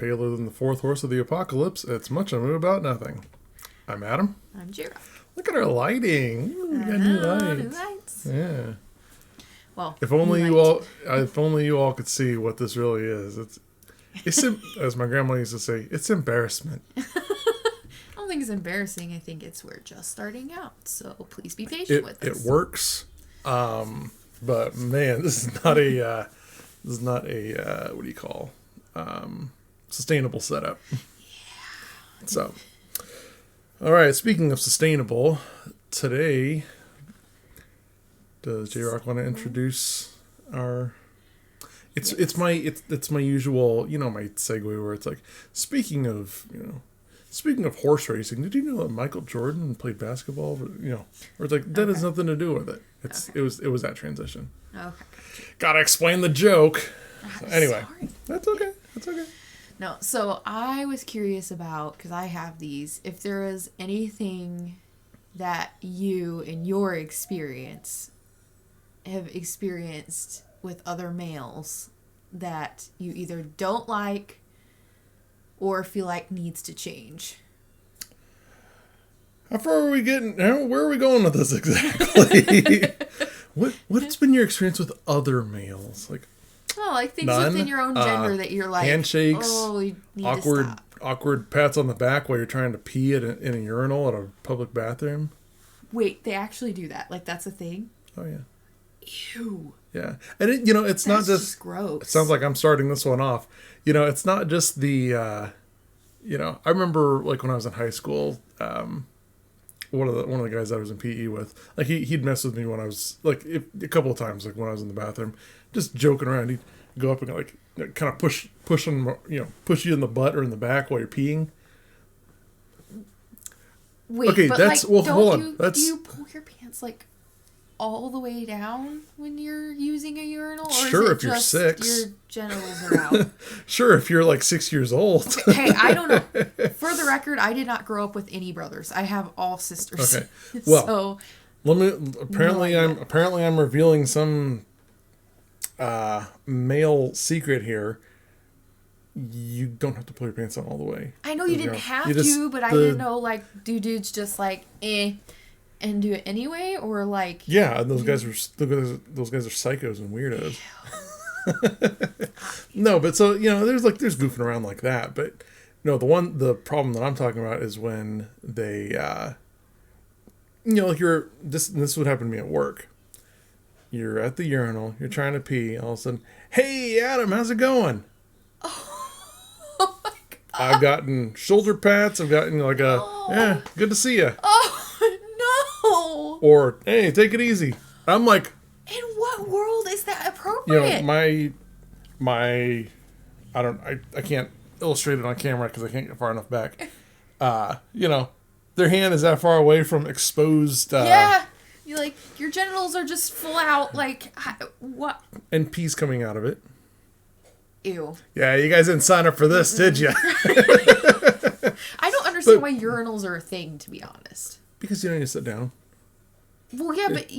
paler than the fourth horse of the apocalypse. It's much ado about nothing. I'm Adam. I'm Jira. Look at our lighting. Ooh, we got new lights. Yeah. Well, if only you all could see what this really is. It's as my grandma used to say, it's embarrassment. I don't think it's embarrassing. I think we're just starting out. So please be patient with us. It works. But man, this is not a what do you call sustainable setup. Yeah. So, all right. Speaking of sustainable, today, does J-Rock want to introduce our? It's my usual, my segue where it's like, speaking of horse racing, did you know that Michael Jordan played basketball? Or it's like that has nothing to do with it. It was that transition. Okay. Gotta explain the joke. Anyway, sorry. That's okay. No, so I was curious about, because I have these, if there is anything that you, in your experience, have experienced with other males that you either don't like or feel like needs to change. How far are we getting? Where are we going with this exactly? What's been your experience with other males? Things none? Within your own gender that you're like, handshakes, you need to stop. awkward pats on the back while you're trying to pee in a urinal at a public bathroom. Wait, they actually do that? Like, that's a thing? Oh yeah. Ew. Yeah, and it's not just gross. It sounds like I'm starting this one off. It's not just the. I remember when I was in high school. One of the guys I was in PE with, he'd mess with me when I was a couple of times, when I was in the bathroom, just joking around. He'd go up and kind of push you in the butt or in the back while you're peeing. Wait, okay, but hold on. Do you pull your pants all the way down when you're using a urinal? Or sure, is it if you're just 6. Your genitals are out. Sure, if you're 6 years old. Okay, hey, I don't know. For the record, I did not grow up with any brothers. I have all sisters. Okay, well, so, let me. Apparently, I'm revealing some male secret here. You don't have to pull your pants on all the way. I know you didn't have to, but I didn't know do dudes just and do it anyway, or yeah, and those guys are psychos and weirdos. No, but so there's goofing around like that, but no, the problem that I'm talking about is when they this would happen to me at work. You're at the urinal, you're trying to pee, all of a sudden, hey Adam, how's it going? Oh my god! I've gotten shoulder pats. I've gotten yeah, good to see you. Oh no! Or hey, take it easy. I'm like, in what world is that appropriate? My I can't illustrate it on camera because I can't get far enough back. Their hand is that far away from exposed. Yeah, your genitals are just full out. What? And pee's coming out of it. Ew. Yeah, you guys didn't sign up for this, did you? I don't understand why urinals are a thing, to be honest. Because you don't need to sit down. Well, yeah, but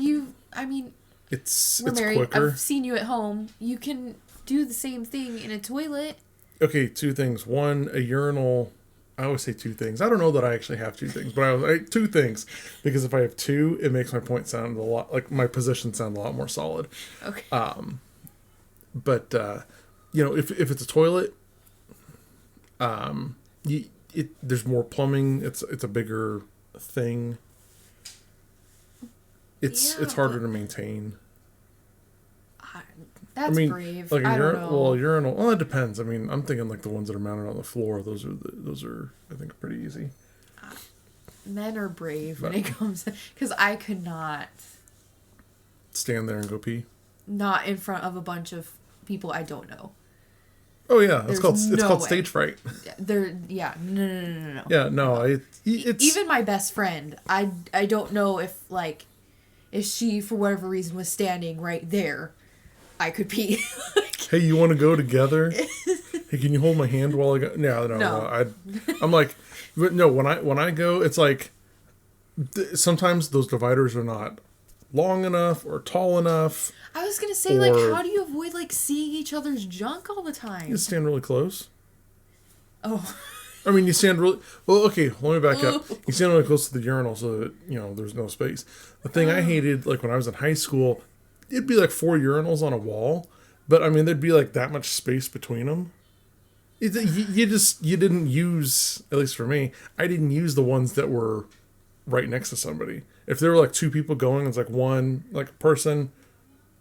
it's married. quicker. I've seen you at home. You can do the same thing in a toilet. Okay, 2 things. One, a urinal. I always say 2 things. I don't know that I actually have 2 things, but I 2 things, because if I have 2, it makes my point sound a lot my position sound a lot more solid. Okay. But if it's a toilet, there's more plumbing. It's a bigger thing. It's harder to maintain. That's brave. I don't know. Well, urinal. Well, it depends. I mean, I'm thinking the ones that are mounted on the floor. Those are I think pretty easy. Men are brave when it comes, because I could not stand there and go pee. Not in front of a bunch of people I don't know. Oh yeah, it's called stage fright. No. Yeah, no, it's even my best friend. I don't know if she for whatever reason was standing right there, I could pee. Hey, you want to go together? Hey, can you hold my hand while I go? No. I'm like, no. When I go, it's sometimes those dividers are not long enough or tall enough. I was gonna say, how do you avoid seeing each other's junk all the time? You stand really close. Oh. I mean, you stand really... Well, okay, let me back up. You stand really close to the urinal so that, there's no space. The thing I hated, like, when I was in high school, it'd be like 4 urinals on a wall, but, I mean, there'd be, like, that much space between them. You didn't use, at least for me, I didn't use the ones that were right next to somebody. If there were, like, 2 people going, it's like one, like, person,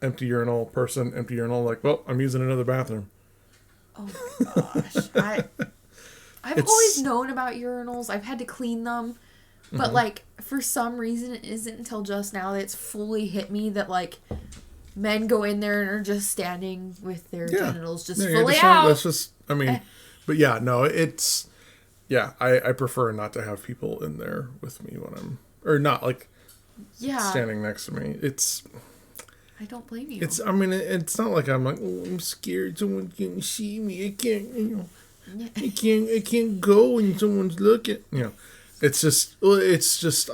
empty urinal, person, empty urinal, like, well, I'm using another bathroom. Oh, my gosh. I've always known about urinals. I've had to clean them. But, like, for some reason, it isn't until just now that it's fully hit me that, like, men go in there and are just standing with their genitals just fully out. That's just, I mean, but yeah, no, it's, yeah, I prefer not to have people in there with me when I'm, or not, like, standing next to me. I don't blame you. I mean, it's not like I'm like, oh, I'm scared someone's going to see me. I can't, I can't go when someone's looking. It's just,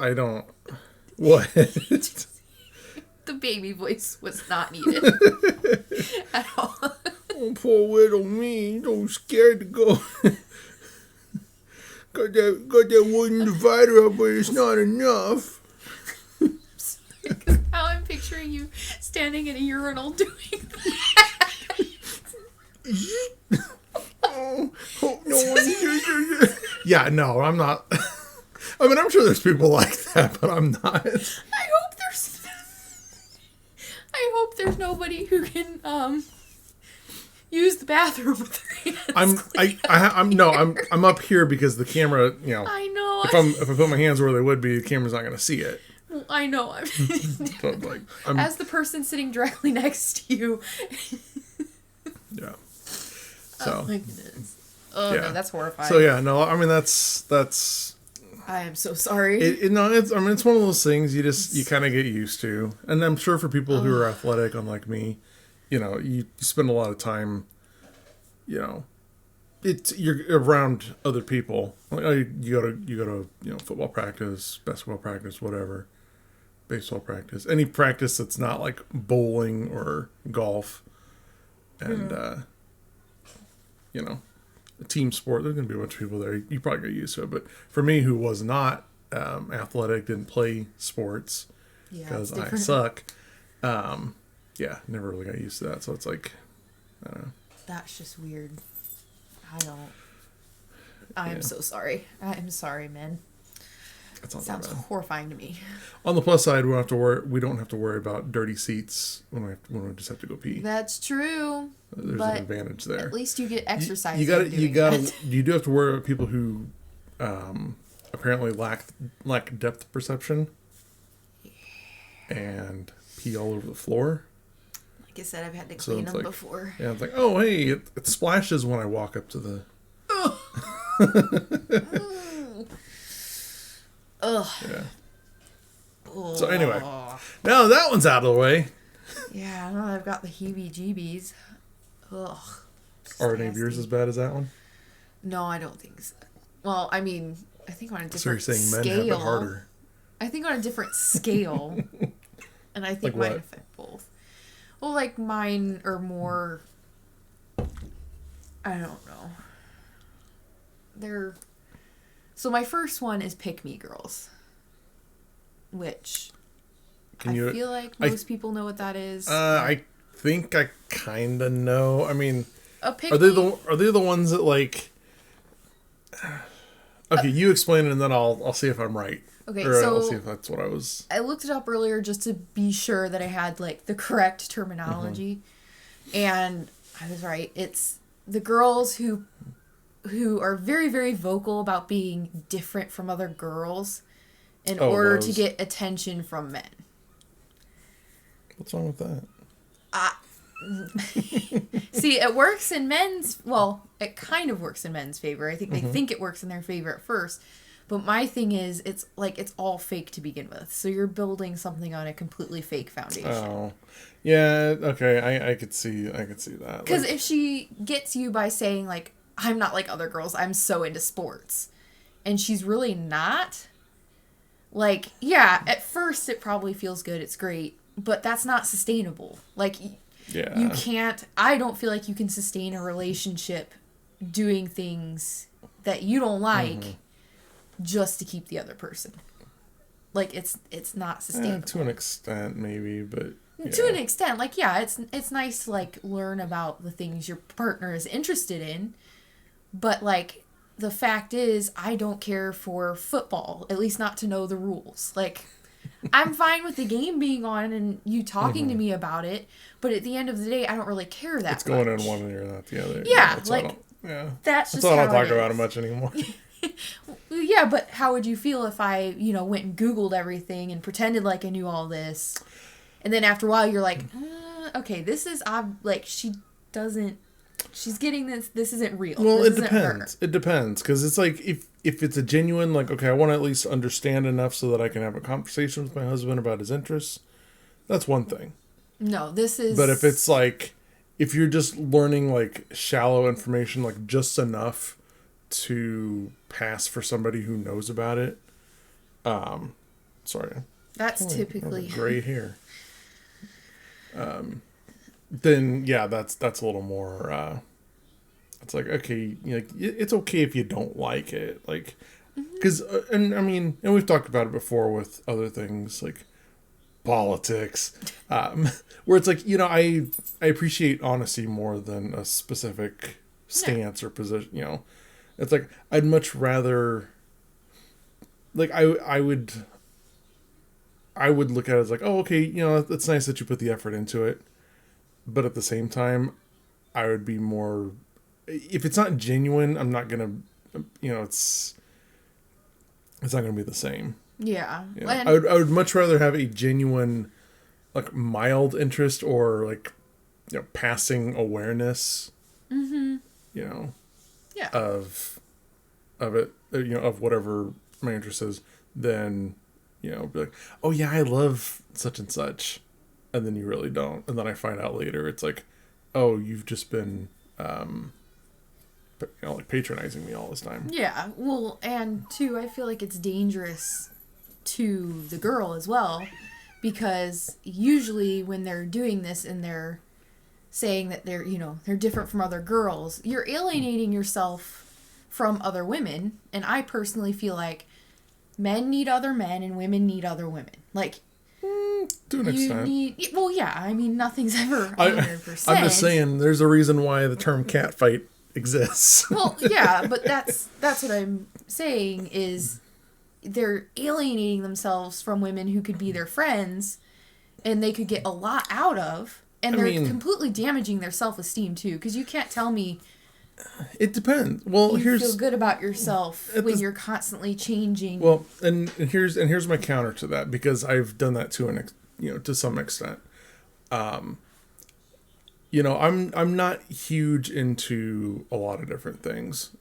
I don't. What? The baby voice was not needed at all. Oh, poor little me, so scared to go. got that wooden divider up, but it's not enough. Now I'm picturing you standing in a urinal doing that. Hope no one. Yeah, no, I'm not. I mean, I'm sure there's people like that, but I'm not. I hope there's nobody who can use the bathroom with their hands. I'm up here because the camera. I know. If I put my hands where they would be, the camera's not going to see it. Well, I know. So, like, as the person sitting directly next to you. Yeah. So. Oh my goodness. Oh no, that's horrifying. So yeah, no, I mean that's. I am so sorry. It's one of those things you kind of get used to, and I'm sure for people who are athletic, unlike me, you spend a lot of time, you're around other people. You go to football practice, basketball practice, whatever, baseball practice, any practice that's not like bowling or golf, and a team sport. There's going to be a bunch of people there. You probably get used to it. But for me, who was not athletic, didn't play sports because I suck. Never really got used to that. So it's like, I don't know. That's just weird. I am so sorry. I am sorry, man. That sounds horrifying to me. On the plus side, we don't have to worry about dirty seats when we just have to go pee. That's true. There's an advantage there. At least you get exercise. You do have to worry about people who apparently lack depth perception and pee all over the floor. Like I said, I've had to clean them before. Yeah, it's like, oh hey, it splashes when I walk up to the. Ugh. Yeah. Ugh. So anyway, now that one's out of the way. Yeah, now I've got the heebie-jeebies. Ugh. Are any of yours as bad as that one? No, I don't think so. Well, I mean, I think on a different scale. So you're saying men have it harder? I think on a different scale. And I think mine affect both. Well, like mine are more... I don't know. So my first one is Pick Me Girls. Which... I feel like most people know what that is. I think I kind of know. I mean, are they the ones that like? Okay, you explain it, and then I'll see if I'm right. Okay, or so I'll see if that's what I was. I looked it up earlier just to be sure that I had like the correct terminology, and I was right. It's the girls who are very, very vocal about being different from other girls in order to get attention from men. What's wrong with that? See, it works in men's... Well, it kind of works in men's favor. I think they think it works in their favor at first. But my thing is, it's all fake to begin with. So you're building something on a completely fake foundation. Oh. Yeah, okay. I could see that. Because if she gets you by saying, like, I'm not like other girls, I'm so into sports, and she's really not, like, yeah, at first it probably feels good, it's great. But that's not sustainable. Like, you can't... I don't feel like you can sustain a relationship doing things that you don't like just to keep the other person. Like, it's not sustainable. To an extent, maybe, but... Yeah. To an extent, like, yeah, it's nice to, like, learn about the things your partner is interested in, but, like, the fact is, I don't care for football, at least not to know the rules. Like, I'm fine with the game being on and you talking to me about it, but at the end of the day, I don't really care that much. It's going in one ear, not the other. Yeah, like, that's just how I don't talk about it much anymore. Yeah, but how would you feel if I, went and Googled everything and pretended like I knew all this? And then after a while, you're like, okay, this is, like, she's getting this isn't real. Well, this it depends. It depends, because it's like, if it's a genuine, like, okay, I want to at least understand enough so that I can have a conversation with my husband about his interests, that's one thing. No, this is... But if it's like, if you're just learning, like, shallow information, like, just enough to pass for somebody who knows about it, sorry. That's typically... Gray hair. Then yeah, that's a little more. It's like, okay, it's okay if you don't like it, like, because and I mean, and we've talked about it before with other things like politics, where it's like, I appreciate honesty more than a specific stance or position. It's like I'd much rather, like, I would look at it as like, oh, okay, it's nice that you put the effort into it. But at the same time, I would be more... If it's not genuine, I'm not going to... it's not going to be the same. Yeah. I would much rather have a genuine, like, mild interest or, like, passing awareness, Yeah. of it, of whatever my interest is, than... be like, oh yeah, I love such and such, and then you really don't, and then I find out later it's like, oh, you've just been, like, patronizing me all this time. Yeah, well, and two, I feel like it's dangerous to the girl as well, because usually when they're doing this and they're saying that they're different from other girls, you're alienating yourself from other women, and I personally feel like men need other men and women need other women. Like, to an extent. Well, yeah, I mean, nothing's ever 100%. I'm just saying, there's a reason why the term catfight exists. Well, yeah, but that's what I'm saying is they're alienating themselves from women who could be their friends and they could get a lot out of, and they're completely damaging their self-esteem too, because you can't tell me... It depends. Well, you feel good about yourself when you're constantly changing. Well, and here's my counter to that, because I've done that to some extent. I'm not huge into a lot of different things.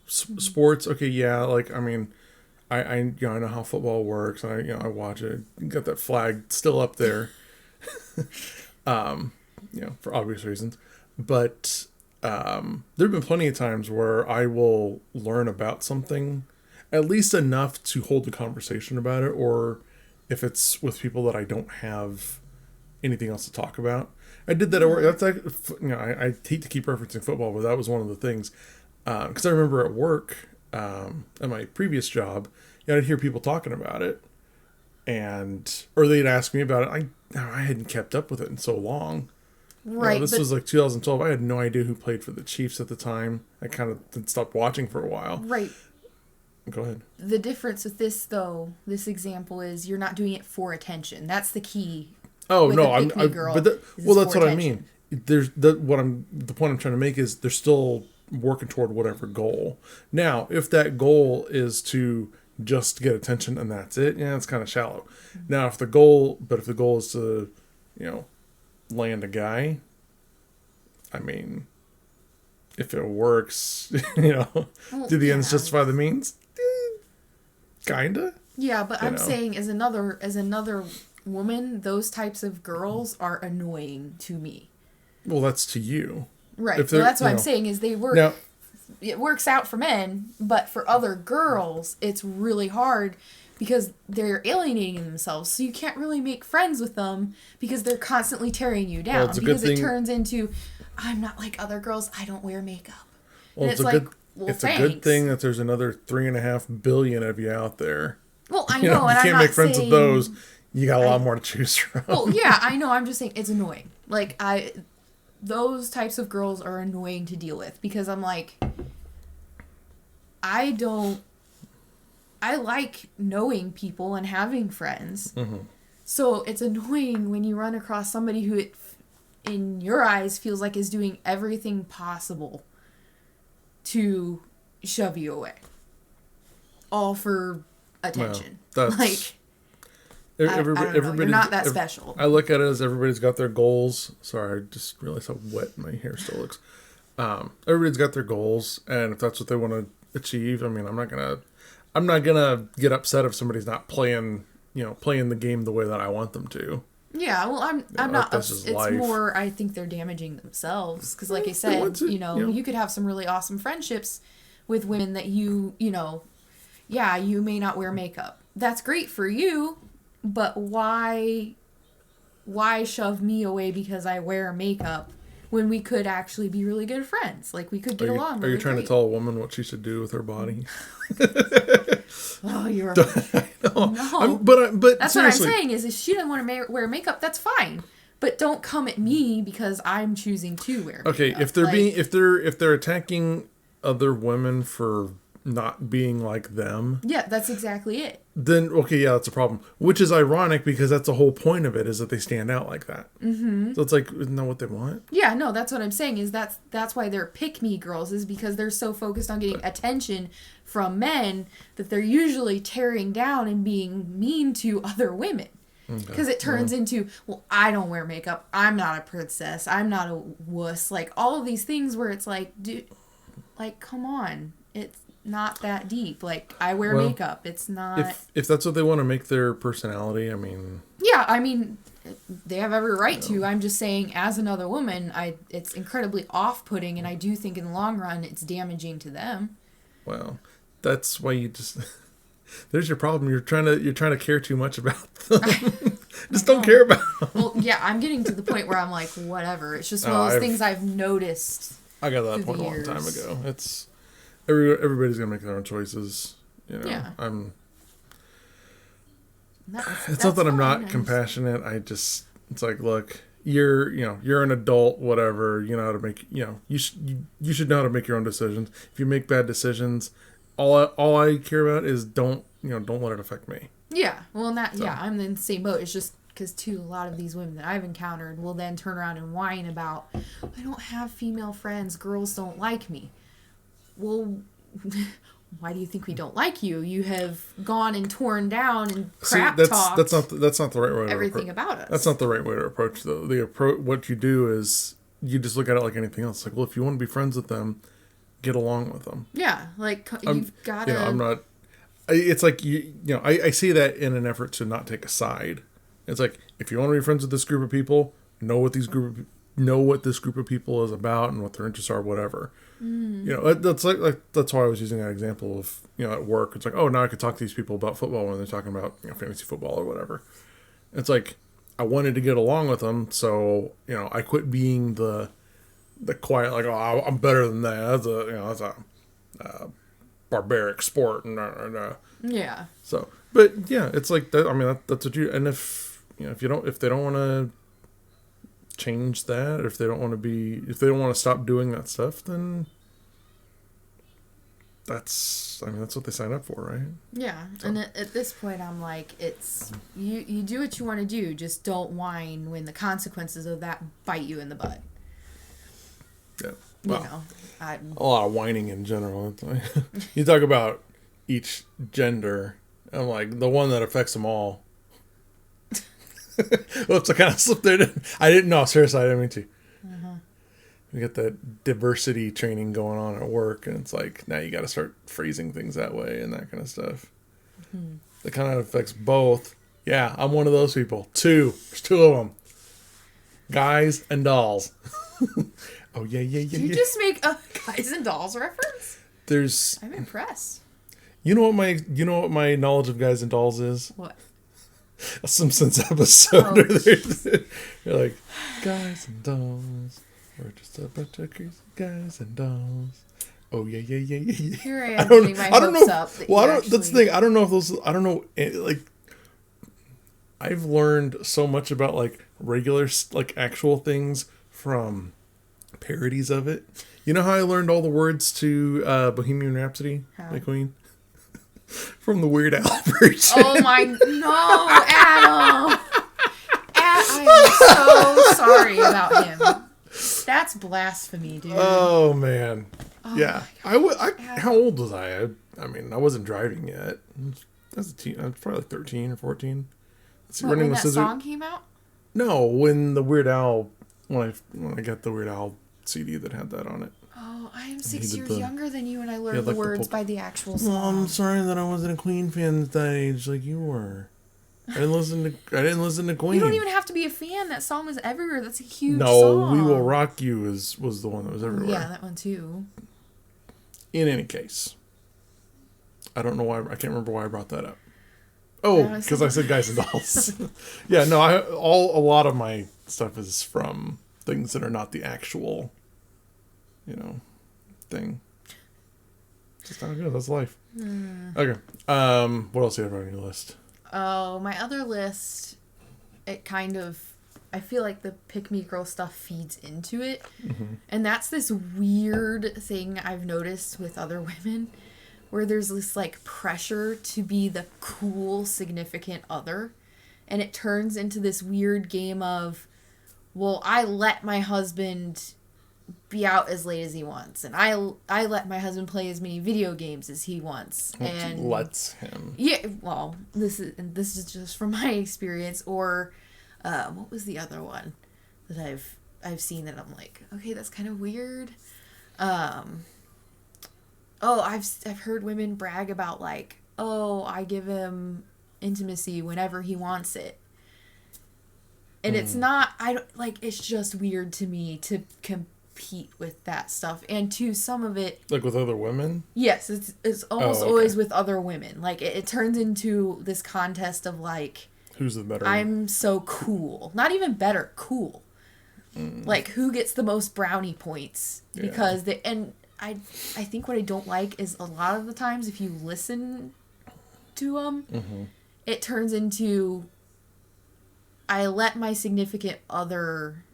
Sports. Okay, yeah. Like, I mean, I know how football works, and I watch it. Got that flag still up there. For obvious reasons, but. There have been plenty of times where I will learn about something, at least enough to hold a conversation about it, or if it's with people that I don't have anything else to talk about. I did that at work. That's like, I hate to keep referencing football, but that was one of the things. Because I remember at work, at my previous job, I'd hear people talking about it, or they'd ask me about it. I hadn't kept up with it in so long. Right. This was like 2012. I had no idea who played for the Chiefs at the time. I kind of stopped watching for a while. Right. Go ahead. The difference with this, though, this example is you're not doing it for attention. That's the key. Oh no, that's what I mean. The point I'm trying to make is they're still working toward whatever goal. Now, if that goal is to just get attention and that's it, yeah, it's kind of shallow. Now, if the goal is to, land a guy, I mean, if it works, do the ends justify the means? Kinda. Yeah, but I'm saying as another woman, those types of girls are annoying to me. Well, that's to you. Right. Well, that's what I'm saying is they work. Now, it works out for men, but for other girls, it's really hard because they're alienating themselves. So you can't really make friends with them because they're constantly tearing you down. Because it turns into, I'm not like other girls. I don't wear makeup. Well, well, it's thanks. a good thing that there's another 3.5 billion of you out there. Well, I You know, and you I'm can't not make friends saying, with those. You got a lot more to choose from. well, yeah, I know. I'm just saying it's annoying. Like, those types of girls are annoying to deal with because I'm like, I like knowing people and having friends. Mm-hmm. So it's annoying when you run across somebody who, in your eyes, feels like is doing everything possible to shove you away. All for attention. Well, that's, like, I don't know. You're not that special. I look at it as everybody's got their goals. Sorry, I just realized how wet my hair still looks. Everybody's got their goals, and if that's what they want to achieve, I mean, I'm not gonna get upset if somebody's not playing the game the way that I want them to. Yeah, well, I'm not. It's life. more. I think they're damaging themselves because, like I said, you could have some really awesome friendships with women that yeah, you may not wear makeup. That's great for you, but why shove me away because I wear makeup when we could actually be really good friends? Like, we could get along. Are you trying to tell a woman what she should do with her body? Oh, you're. No, but that's seriously. what I'm saying is, if she doesn't want to wear makeup, that's fine. But don't come at me because I'm choosing to wear makeup. Okay, if they're attacking other women for not being like them. Yeah, that's exactly it. Then, okay, yeah, that's a problem. Which is ironic because that's the whole point of it, is that they stand out like that. Mm-hmm. So it's like, isn't that what they want? Yeah, no, that's what I'm saying is that's why they're pick-me girls, is because they're so focused on getting attention from men that they're usually tearing down and being mean to other women. Because it turns into, well, I don't wear makeup. I'm not a princess. I'm not a wuss. Like, all of these things where it's like, dude, like, come on. It's not that deep. Like, I wear makeup. It's not. If that's what they want to make their personality, I mean. Yeah, I mean, they have every right to. I'm just saying, as another woman, it's incredibly off-putting, and I do think in the long run it's damaging to them. Well, that's why you just. There's your problem. You're trying to care too much about them. Just don't care about them. Well, yeah, I'm getting to the point where I'm like, whatever. It's just one of those things I've noticed. I got that point a long time ago. It's everybody's gonna make their own choices. Yeah. It's not that I'm not compassionate. It's like, look, you're an adult, whatever. You know how to make. You should know how to make your own decisions. If you make bad decisions, all I care about is don't let it affect me. Yeah, well, I'm in the same boat. It's just because a lot of these women that I've encountered will then turn around and whine about, I don't have female friends, girls don't like me. Well, why do you think we don't like you? You have gone and torn down and crap talked. That's not the right way to everything about us. That's not the right way to approach though. What you do is you just look at it like anything else. Like, well, if you want to be friends with them, get along with them. Yeah, like you've got to. I'm not. It's like I see that in an effort to not take a side. It's like, if you want to be friends with this group of people, know what this group of people is about and what their interests are, whatever. That's that's why I was using that example of at work. It's like, oh, now I could talk to these people about football when they're talking about fantasy football or whatever. It's like, I wanted to get along with them, so I quit being the quiet, like, oh, I'm better than that. That's a barbaric sport, and yeah. So, but yeah, it's like that. I mean, that's what you. And if if they don't want to change that, or if they don't want to stop doing that stuff, then that's what they sign up for, right? Yeah, so. And at this point, I'm like, it's you do what you want to do, just don't whine when the consequences of that bite you in the butt. Yeah. Well, a lot of whining in general. You talk about each gender, I'm like, the one that affects them all. Oops, I kind of slipped there. I didn't know. Seriously, I didn't mean to. Uh-huh. We got that diversity training going on at work, and it's like, now you got to start phrasing things that way and that kind of stuff. Mm-hmm. That kind of affects both. Yeah, I'm one of those people. There's two of them. Guys and dolls. Oh, yeah. Did you just make a Guys and Dolls reference? I'm impressed. You know what my knowledge of Guys and Dolls is? What? A Simpsons episode. They're like, guys and dolls. We're just a bunch of crazy guys and dolls. Oh yeah, yeah, yeah, yeah, yeah. Here I am getting my hopes up. Well, I don't. That's the thing. I don't know if those. I don't know. Like, I've learned so much about like regular, like actual things from parodies of it. You know how I learned all the words to Bohemian Rhapsody by Queen? From the Weird Al version. Oh my, no, Adam. I am so sorry about him. That's blasphemy, dude. Oh man. Oh, yeah. How old was I? I mean, I wasn't driving yet. I was probably like 13 or 14. When that song came out? No, when the Weird Al, when I got the Weird Al CD that had that on it. Oh, I am 6 years younger than you, and I learned the like words by the actual song. Well, I'm sorry that I wasn't a Queen fan at that age like you were. I didn't listen to Queen. You don't even have to be a fan. That song was everywhere. That's a huge song. No, We Will Rock You was the one that was everywhere. Yeah, that one too. In any case, I don't know why. I can't remember why I brought that up. Oh, because I said Guys and Dolls. Yeah, no. A lot of my stuff is from things that are not the actual, thing. Just how it goes. That's life. Okay. What else do you have on your list? Oh, my other list, it kind of, I feel like the pick me girl stuff feeds into it. Mm-hmm. And that's this weird thing I've noticed with other women where there's this like pressure to be the cool significant other. And it turns into this weird game of, well, I let my husband be out as late as he wants, and I let my husband play as many video games as he wants, and lets him. Yeah, well, this is just from my experience. Or what was the other one that I've seen that I'm like, okay, that's kind of weird. I've heard women brag about like, oh, I give him intimacy whenever he wants it. And it's not, it's just weird to me to compete with that stuff. And to some of it... Like with other women? Yes, it's almost always with other women. Like, it turns into this contest of, like... Who's the better? I'm so cool. Not even better, cool. Like, who gets the most brownie points? Because I think what I don't like is a lot of the times if you listen to them, it turns into... I let my significant other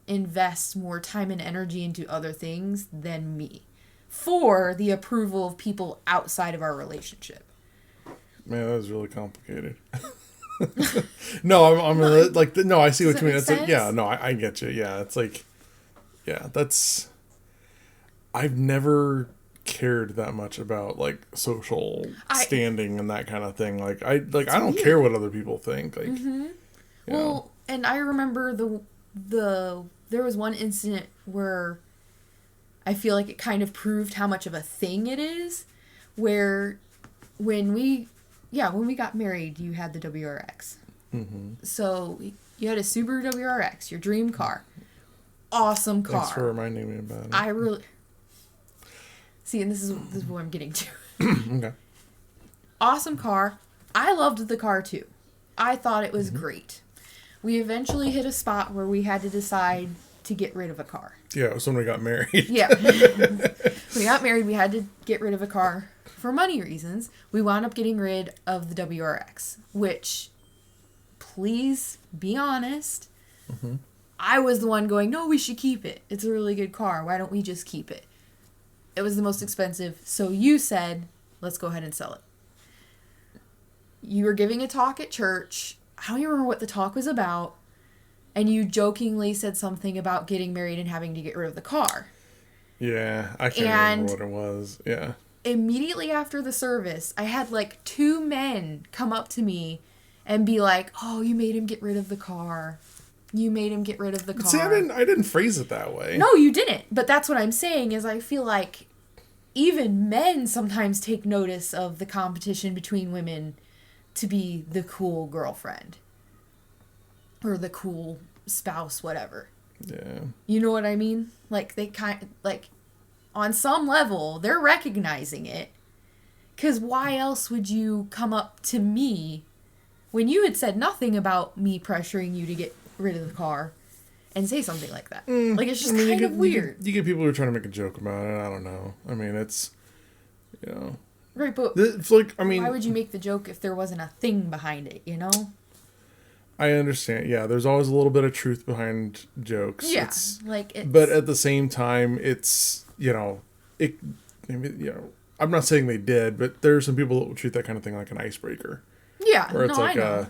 invest more time and energy into other things than me for the approval of people outside of our relationship. Man, that was really complicated. No, no, I see what you mean. It's like, yeah, no, I get you. Yeah, it's like, yeah, that's, I've never cared that much about like social standing and that kind of thing. Like, I don't care what other people think. Like, well, and I remember there was one incident where I feel like it kind of proved how much of a thing it is, where when we got married, you had the WRX. So you had a Subaru WRX, your dream car. Awesome car. Thanks for reminding me about it. I really... See, and this is what I'm getting to. Okay. Awesome car. I loved the car too. I thought it was great. We eventually hit a spot where we had to decide to get rid of a car. Yeah, it was when we got married. Yeah. When we got married, we had to get rid of a car for money reasons. We wound up getting rid of the WRX, which, please be honest, I was the one going, no, we should keep it. It's a really good car. Why don't we just keep it? It was the most expensive, so you said, let's go ahead and sell it. You were giving a talk at church. I don't even remember what the talk was about. And you jokingly said something about getting married and having to get rid of the car. Yeah, I can't remember what it was. Yeah. Immediately after the service, I had like 2 men come up to me and be like, oh, you made him get rid of the car. You made him get rid of the car. See, I didn't phrase it that way. No, you didn't. But that's what I'm saying is I feel like even men sometimes take notice of the competition between women to be the cool girlfriend or the cool spouse, whatever. Yeah. You know what I mean? Like they on some level, they're recognizing it. 'Cause why else would you come up to me when you had said nothing about me pressuring you to get rid of the car? and say something like that. Like, it's just kind of weird. You get people who are trying to make a joke about it. I don't know. I mean, it's, Right, but it's like, I mean, why would you make the joke if there wasn't a thing behind it, you know? I understand. Yeah, there's always a little bit of truth behind jokes. Yeah, But at the same time, it's, I'm not saying they did, but there are some people that will treat that kind of thing like an icebreaker. Yeah, where it's like, I know.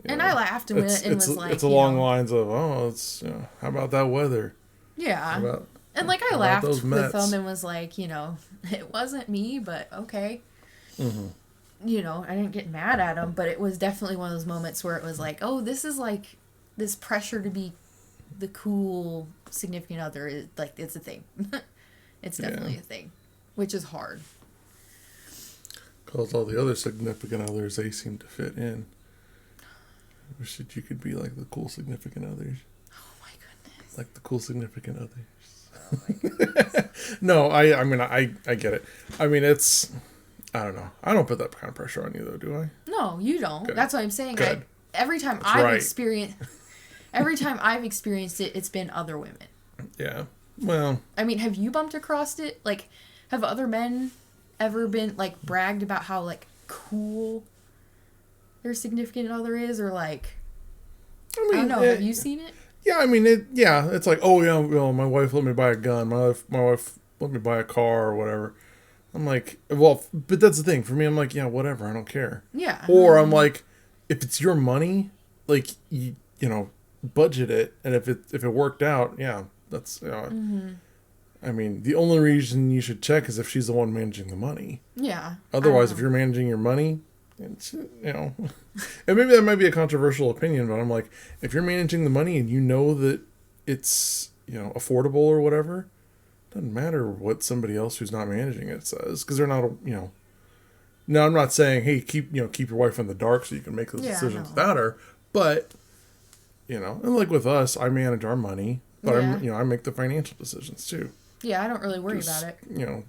And I laughed and was like, it's along the lines of, it's, how about that weather? Yeah. And like, I laughed with them and was like, it wasn't me, but okay. Mm-hmm. I didn't get mad at them, but it was definitely one of those moments where it was like, oh, this is like, this pressure to be the cool significant other is like, it's a thing. It's definitely a thing, which is hard. Because all the other significant others, they seem to fit in. I wish that you could be like the cool significant others. Oh my goodness. Like the cool significant others. Oh my goodness. No, I mean, I get it. I mean, it's, I don't know. I don't put that kind of pressure on you, though, do I? No, you don't. Good. That's what I'm saying. Good. Every time I've experienced it, it's been other women. Yeah. Well. I mean, have you bumped across it? Like, have other men ever been, like, bragged about how, like, cool their significant other is? Or, like, I don't know. Have you seen it? Yeah, I mean, it's like, oh, yeah, well, my wife let me buy a gun. My wife let me buy a car or whatever. I'm like, well, but that's the thing. For me, I'm like, yeah, whatever. I don't care. Yeah. Or I'm like, if it's your money, like, you budget it. And if it worked out, yeah, that's, mm-hmm. I mean, the only reason you should check is if she's the one managing the money. Yeah. Otherwise, if you're managing your money, it's, and maybe that might be a controversial opinion, but I'm like, if you're managing the money and you know that it's, affordable or whatever, doesn't matter what somebody else who's not managing it says, because they're not, Now, I'm not saying, hey, keep your wife in the dark so you can make those decisions without her, but, and like with us, I manage our money, but I make the financial decisions too. Yeah, I don't really worry about it.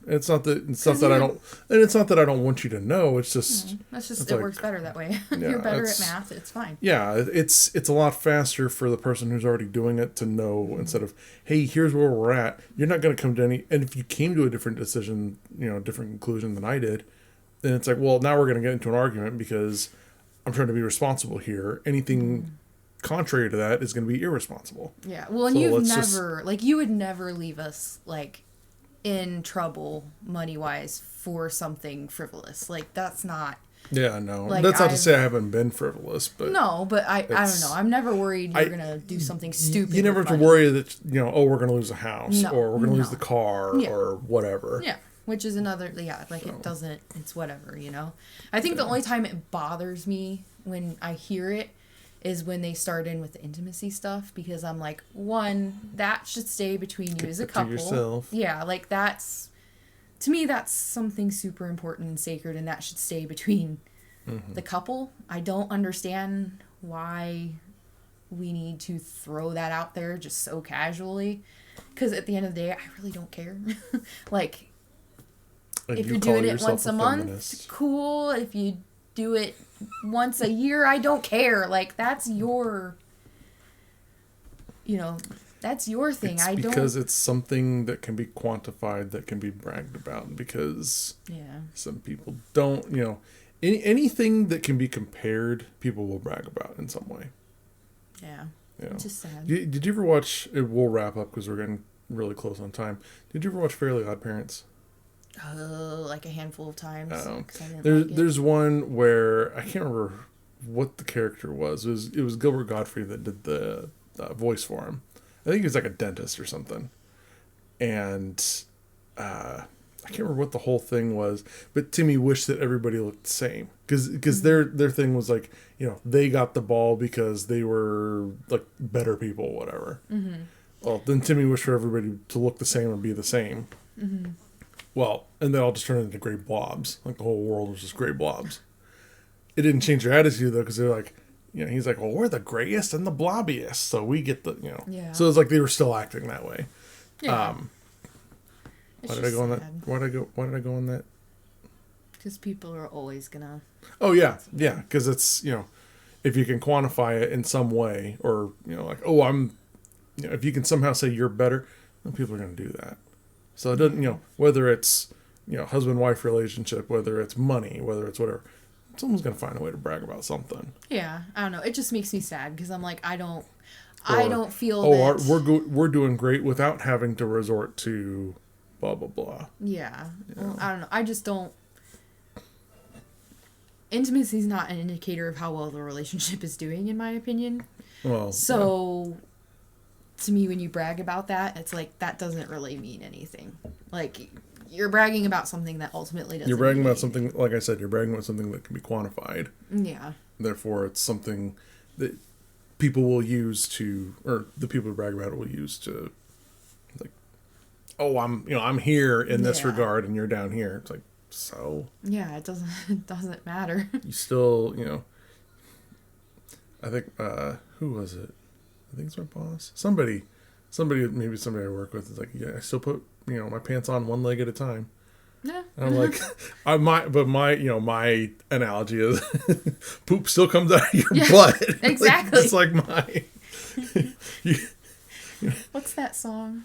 It's not that I don't want you to know. It's just it works better that way. Yeah, you're better at math. It's fine. Yeah, it's a lot faster for the person who's already doing it to know instead of, hey, here's where we're at. You're not going to come to any. And if you came to a different decision, different conclusion than I did, then it's like, well, now we're going to get into an argument because I'm trying to be responsible here. Anything contrary to that is going to be irresponsible. Yeah. Well, and you would never leave us like in trouble money wise for something frivolous. Like, that's not. Yeah, no. Like, that's not to say I haven't been frivolous, but no, but I don't know. I'm never worried you're gonna do something stupid. You never have to worry that we're gonna lose a house or we're gonna lose the car or whatever. Yeah. Which is another, it's whatever, I think the only time it bothers me when I hear it is when they start in with the intimacy stuff, because I'm like, one, that should stay between you as a couple. Yourself. Yeah, like to me, that's something super important and sacred, and that should stay between the couple. I don't understand why we need to throw that out there just so casually, because at the end of the day, I really don't care. Like, if you're doing it once a month, cool. If you do it once a year, I don't care. Like, that's your that's your thing. Because it's something that can be quantified, that can be bragged about, because some people don't, anything that can be compared, people will brag about in some way. Yeah. It's just sad. Did you ever watch, we'll wrap up because we're getting really close on time. Did you ever watch Fairly Odd Parents? Like a handful of times. Oh. There's one where I can't remember what the character was. It was Gilbert Gottfried that did the voice for him. I think he was like a dentist or something. And I can't remember what the whole thing was, but Timmy wished that everybody looked the same, because their thing was like, they got the ball because they were like better people, whatever. Mm-hmm. Well, then Timmy wished for everybody to look the same and be the same. Mm-hmm. Well, and they all just turned into gray blobs. Like, the whole world was just gray blobs. It didn't change their attitude, though, because they're like, he's like, well, we're the grayest and the blobbiest, so we get the, Yeah. So it's like they were still acting that way. Yeah. Why did I go on that? Why did I go on that? Because people are always gonna. Oh, yeah. Yeah, because it's, if you can quantify it in some way, or, like, oh, I'm if you can somehow say you're better, then people are going to do that. So it doesn't, whether it's, husband-wife relationship, whether it's money, whether it's whatever, someone's going to find a way to brag about something. Yeah, I don't know. It just makes me sad because I'm like, I don't feel that... we're doing great without having to resort to blah, blah, blah. Yeah. Well, I don't know. I just don't... Intimacy is not an indicator of how well the relationship is doing, in my opinion. Well, so, to me, when you brag about that, it's like, that doesn't really mean anything. Like, you're bragging about something that ultimately doesn't You're bragging mean about something, like I said, you're bragging about something that can be quantified. Yeah. Therefore, it's something that people will use to, or the people who brag about it will use to, like, oh, I'm here in this regard and you're down here. It's like, so? Yeah, it doesn't matter. You still, I think, who was it? I think it's my boss. Maybe somebody I work with is like, yeah, I still put, my pants on one leg at a time. Yeah. And I'm like, my analogy is poop still comes out of your butt. Exactly. It's like my. What's that song?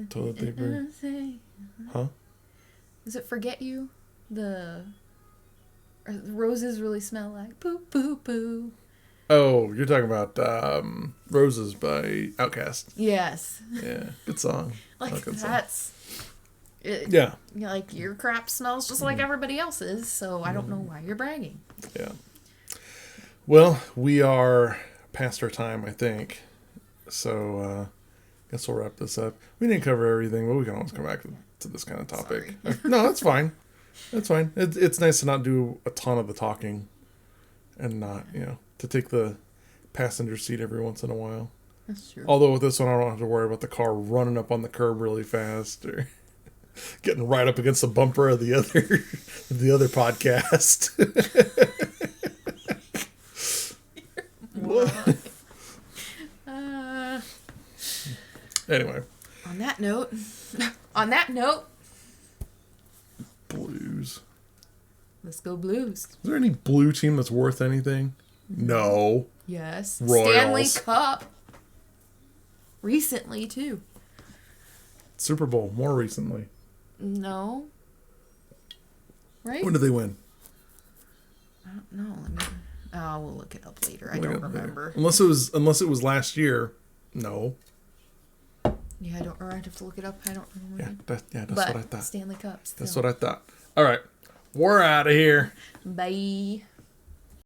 Toilet paper. Huh? Is it Forget You? The roses really smell like poo poo poo. Oh, you're talking about Roses by Outkast. Yes. Yeah, good song. Like, that's... yeah. Like, your crap smells just like everybody else's, so I don't know why you're bragging. Yeah. Well, we are past our time, I think. So, guess we'll wrap this up. We didn't cover everything, but we can always come back to this kind of topic. No, that's fine. That's fine. It's nice to not do a ton of the talking and not, to take the passenger seat every once in a while. That's true. Although with this one, I don't have to worry about the car running up on the curb really fast or getting right up against the bumper of the other podcast. Anyway. On that note. Blues. Let's go Blues. Is there any blue team that's worth anything? No. Yes. Royals. Stanley Cup. Recently, too. Super Bowl, more recently. No. Right? When did they win? I don't know. We'll look it up later. I don't remember. Unless it was last year. No. Yeah, I'd have to look it up. I don't remember. That's what I thought. Stanley Cup. Still. That's what I thought. All right. We're out of here. Bye.